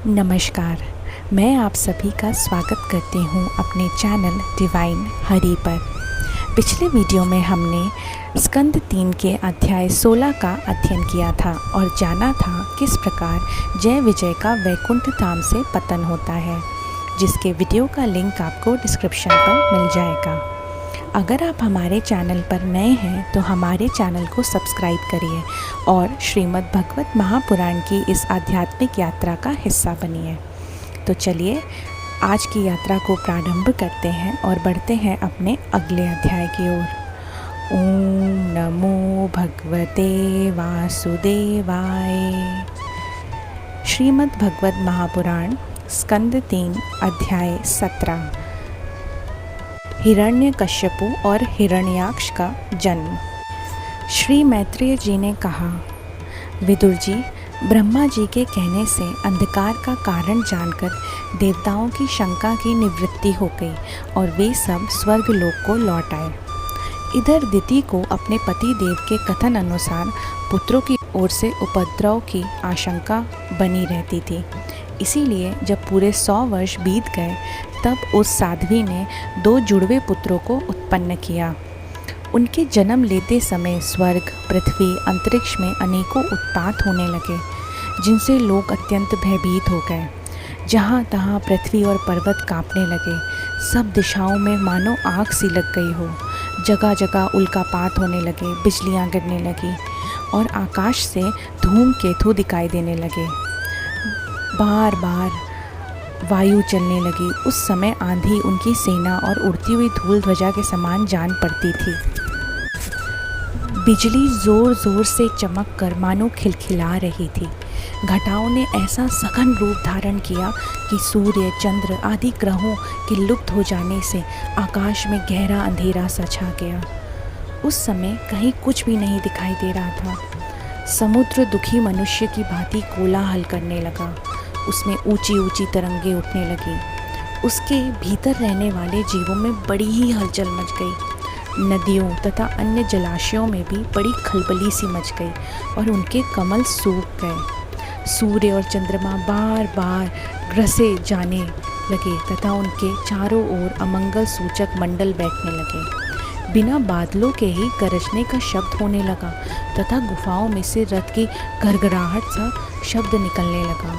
नमस्कार। मैं आप सभी का स्वागत करती हूँ अपने चैनल डिवाइन हरि पर। पिछले वीडियो में हमने स्कंद 3 के अध्याय 16 का अध्ययन किया था और जाना था किस प्रकार जय विजय का वैकुंठ धाम से पतन होता है, जिसके वीडियो का लिंक आपको डिस्क्रिप्शन पर मिल जाएगा। अगर आप हमारे चैनल पर नए हैं तो हमारे चैनल को सब्सक्राइब करिए और श्रीमद् भगवत महापुराण की इस आध्यात्मिक यात्रा का हिस्सा बनिए। तो चलिए आज की यात्रा को प्रारंभ करते हैं और बढ़ते हैं अपने अगले अध्याय की ओर। ओम नमो भगवते वासुदेवाय। श्रीमद् भगवत महापुराण स्कंद 3 अध्याय 17। हिरण्यकश्यपु और हिरण्याक्ष का जन्म। श्री मैत्रेय जी ने कहा, विदुर जी, ब्रह्मा जी के कहने से अंधकार का कारण जानकर देवताओं की शंका की निवृत्ति हो गई और वे सब स्वर्ग लोक को लौट आए। इधर दिति को अपने पति देव के कथन अनुसार पुत्रों की ओर से उपद्रव की आशंका बनी रहती थी। इसीलिए जब पूरे 100 वर्ष बीत गए तब उस साध्वी ने 2 जुड़वे पुत्रों को उत्पन्न किया। उनके जन्म लेते समय स्वर्ग, पृथ्वी, अंतरिक्ष में अनेकों उत्पात होने लगे, जिनसे लोग अत्यंत भयभीत हो गए। जहाँ तहाँ पृथ्वी और पर्वत कांपने लगे, सब दिशाओं में मानो आग सी लग गई हो। जगह जगह उल्कापात होने लगे, बिजलियाँ गिरने लगी और आकाश से धूमकेतु दिखाई देने लगे। बार बार वायु चलने लगी। उस समय आंधी उनकी सेना और उड़ती हुई धूल ध्वजा के समान जान पड़ती थी। बिजली जोर जोर से चमक कर मानो खिलखिला रही थी। घटाओं ने ऐसा सघन रूप धारण किया कि सूर्य, चंद्र आदि ग्रहों के लुप्त हो जाने से आकाश में गहरा अंधेरा सा छा गया। उस समय कहीं कुछ भी नहीं दिखाई दे रहा था। समुद्र दुखी मनुष्य की भांति कोलाहल करने लगा। उसमें ऊंची ऊंची तरंगें उठने लगी। उसके भीतर रहने वाले जीवों में बड़ी ही हलचल मच गई। नदियों तथा अन्य जलाशयों में भी बड़ी खलबली सी मच गई और उनके कमल सूख गए। सूर्य और चंद्रमा बार बार ग्रसे जाने लगे तथा उनके चारों ओर अमंगल सूचक मंडल बैठने लगे। बिना बादलों के ही गरजने का शब्द होने लगा तथा गुफाओं में से रथ की घरघराहट सा शब्द निकलने लगा।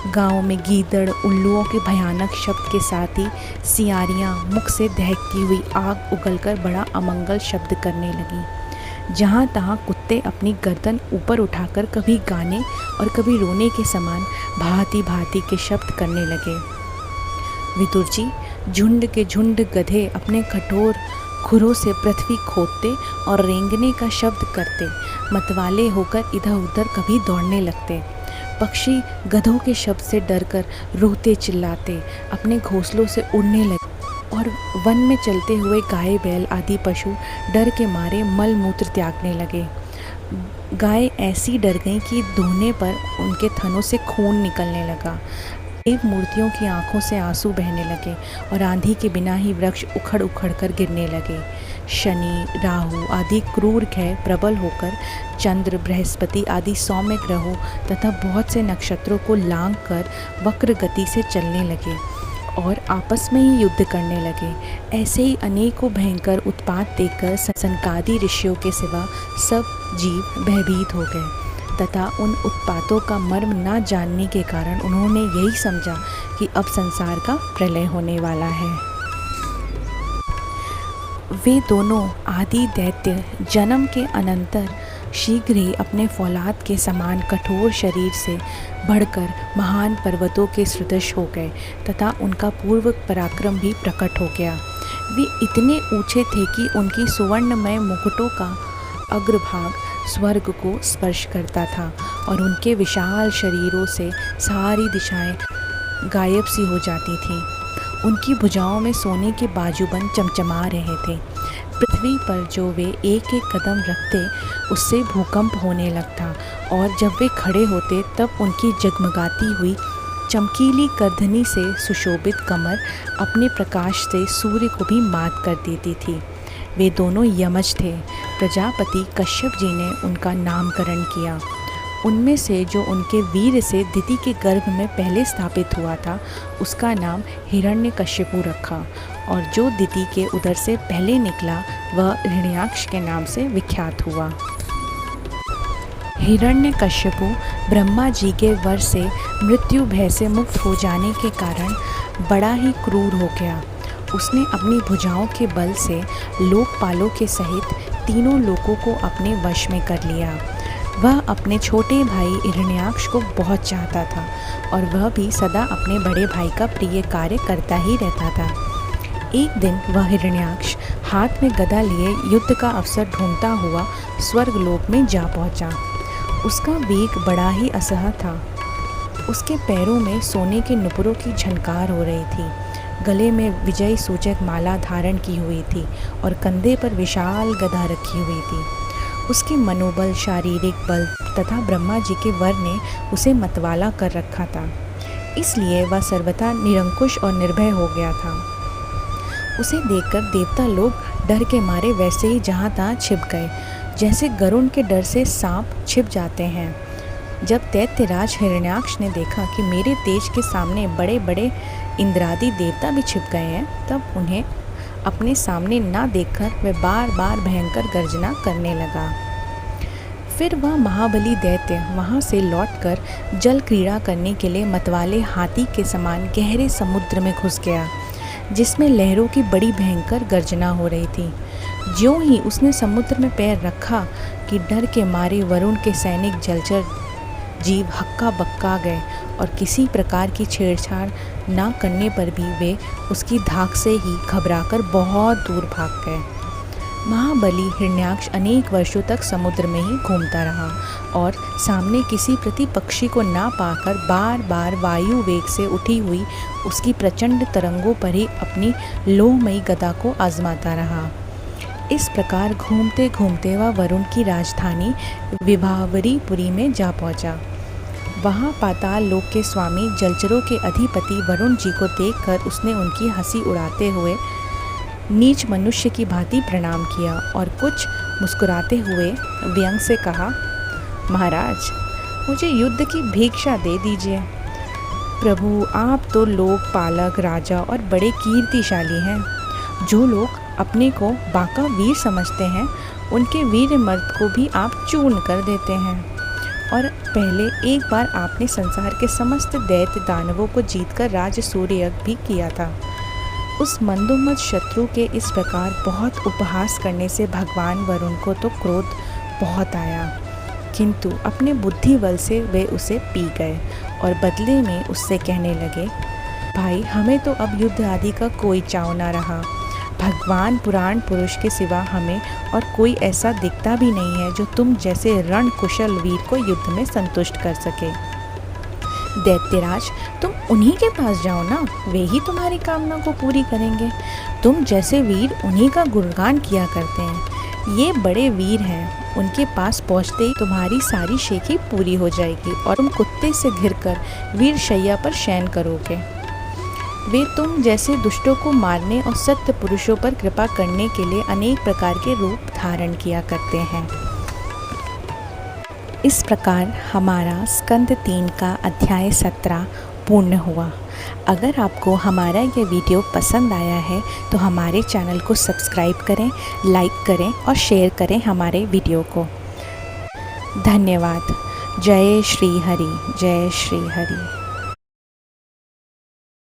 गाँव में गीदड़, उल्लुओं के भयानक शब्द के साथ ही सियारियाँ मुख से दहकती हुई आग उगलकर बड़ा अमंगल शब्द करने लगी। जहाँ तहाँ कुत्ते अपनी गर्दन ऊपर उठाकर कभी गाने और कभी रोने के समान भांति भांति के शब्द करने लगे। विदुर जी, झुंड के झुंड गधे अपने कठोर खुरों से पृथ्वी खोदते और रेंगने का शब्द करते, मतवाले होकर इधर उधर कभी दौड़ने लगते। पक्षी गधों के शब्द से डरकर रोते चिल्लाते अपने घोंसलों से उड़ने लगे और वन में चलते हुए गाय, बैल आदि पशु डर के मारे मल मूत्र त्यागने लगे। गाय ऐसी डर गईं कि दूहने पर उनके थनों से खून निकलने लगा। देव मूर्तियों की आंखों से आंसू बहने लगे और आंधी के बिना ही वृक्ष उखड़ उखड़ कर गिरने लगे। शनि, राहु आदि क्रूर ग्रह प्रबल होकर चंद्र, बृहस्पति आदि सौम्य ग्रहों तथा बहुत से नक्षत्रों को लांघ कर वक्र गति से चलने लगे और आपस में ही युद्ध करने लगे। ऐसे ही अनेकों भयंकर उत्पात देखकर सनकादि ऋषियों के सिवा सब जीव भयभीत हो गए तथा उन उत्पातों का मर्म न जानने के कारण उन्होंने यही समझा कि अब संसार का प्रलय होने वाला है। वे दोनों आदि दैत्य जन्म के अनंतर शीघ्र ही अपने फौलाद के समान कठोर शरीर से बढ़कर महान पर्वतों के सदृश हो गए तथा उनका पूर्व पराक्रम भी प्रकट हो गया। वे इतने ऊंचे थे कि उनकी सुवर्णमय मुकुटों का अग्रभाग स्वर्ग को स्पर्श करता था और उनके विशाल शरीरों से सारी दिशाएं गायब सी हो जाती थीं। उनकी भुजाओं में सोने के बाजूबंद चमचमा रहे थे। पृथ्वी पर जो वे एक एक कदम रखते उससे भूकंप होने लगता और जब वे खड़े होते तब उनकी जगमगाती हुई चमकीली करधनी से सुशोभित कमर अपने प्रकाश से सूर्य को भी मात कर देती थी। वे दोनों यमज थे। प्रजापति कश्यप जी ने उनका नामकरण किया। उनमें से जो उनके वीर से दिति के गर्भ में पहले स्थापित हुआ था उसका नाम हिरण्यकश्यपु रखा, और जो दिति के उदर से पहले निकला वह हिरण्याक्ष के नाम से विख्यात हुआ। हिरण्यकश्यपु ब्रह्मा जी के वर से मृत्यु भय से मुक्त हो जाने के कारण बड़ा ही क्रूर हो गया। उसने अपनी भुजाओं के बल से लोकपालों के सहित तीनों लोकों को अपने वश में कर लिया। वह अपने छोटे भाई हिरण्याक्ष को बहुत चाहता था और वह भी सदा अपने बड़े भाई का प्रिय कार्य करता ही रहता था। एक दिन वह हिरण्याक्ष हाथ में गदा लिए युद्ध का अवसर ढूंढता हुआ स्वर्गलोक में जा पहुंचा। उसका वेग बड़ा ही असह्य था। उसके पैरों में सोने के नुपुरों की झनकार हो रही थी, गले में विजय सूचक माला धारण की हुई थी और कंधे पर विशाल गदा रखी हुई थी। उसके मनोबल, शारीरिक बल तथा ब्रह्मा जी के वर ने उसे मतवाला कर रखा था, इसलिए वह सर्वथा निरंकुश और निर्भय हो गया था। उसे देखकर देवता लोग डर के मारे वैसे ही जहाँ तहाँ छिप गए, जैसे गरुड़ के डर से सांप छिप जाते हैं। जब दैत्यराज हिरण्याक्ष ने देखा कि मेरे तेज के सामने बड़े बड़े इंद्रादि देवता भी छिप गए हैं, तब उन्हें अपने सामने ना देखकर वह बार बार भयंकर गर्जना करने लगा। फिर वह महाबली दैत्य वहाँ से लौटकर जल क्रीड़ा करने के लिए मतवाले हाथी के समान गहरे समुद्र में घुस गया, जिसमें लहरों की बड़ी भयंकर गर्जना हो रही थी। ज्यों ही उसने समुद्र में पैर रखा कि डर के मारे वरुण के सैनिक जलचर जीव हक्का बक्का गए और किसी प्रकार की छेड़छाड़ ना करने पर भी वे उसकी धाक से ही घबराकर बहुत दूर भाग गए। महाबली हिरण्याक्ष अनेक वर्षों तक समुद्र में ही घूमता रहा और सामने किसी प्रतिपक्षी को ना पाकर बार बार वायु वेग से उठी हुई उसकी प्रचंड तरंगों पर ही अपनी लोहमयी गदा को आजमाता रहा। इस प्रकार घूमते घूमते वह वरुण की राजधानी विभावरीपुरी में जा पहुंचा। वहाँ पाताल लोक के स्वामी जलचरों के अधिपति वरुण जी को देखकर उसने उनकी हंसी उड़ाते हुए नीच मनुष्य की भांति प्रणाम किया और कुछ मुस्कुराते हुए व्यंग से कहा, महाराज, मुझे युद्ध की भिक्षा दे दीजिए। प्रभु, आप तो लोकपालक, राजा और बड़े कीर्तिशाली हैं। जो लोग अपने को बांका वीर समझते हैं, उनके वीर मर्द को भी आप चूर्ण कर देते हैं। और पहले एक बार आपने संसार के समस्त दैत्य दानवों को जीतकर राजसूय यज्ञ भी किया था। उस मंदोमद शत्रु के इस प्रकार बहुत उपहास करने से भगवान वरुण को तो क्रोध बहुत आया, किंतु अपने बुद्धि बल से वे उसे पी गए और बदले में उससे कहने लगे, भाई, हमें तो अब युद्ध आदि का कोई चाव ना रहा। भगवान पुराण पुरुष के सिवा हमें और कोई ऐसा दिखता भी नहीं है जो तुम जैसे रण कुशल वीर को युद्ध में संतुष्ट कर सके। दैत्यराज, तुम उन्हीं के पास जाओ ना, वे ही तुम्हारी कामना को पूरी करेंगे। तुम जैसे वीर उन्हीं का गुणगान किया करते हैं। ये बड़े वीर हैं, उनके पास पहुँचते ही तुम्हारी सारी शेखी पूरी हो जाएगी और तुम कुत्ते से घिरकर वीर शैया पर शयन करोगे। वे तुम जैसे दुष्टों को मारने और सत्य पुरुषों पर कृपा करने के लिए अनेक प्रकार के रूप धारण किया करते हैं। इस प्रकार हमारा स्कंद 3 का अध्याय 17 पूर्ण हुआ। अगर आपको हमारा ये वीडियो पसंद आया है तो हमारे चैनल को सब्सक्राइब करें, लाइक करें और शेयर करें हमारे वीडियो को। धन्यवाद। जय श्री हरि, जय श्री हरि।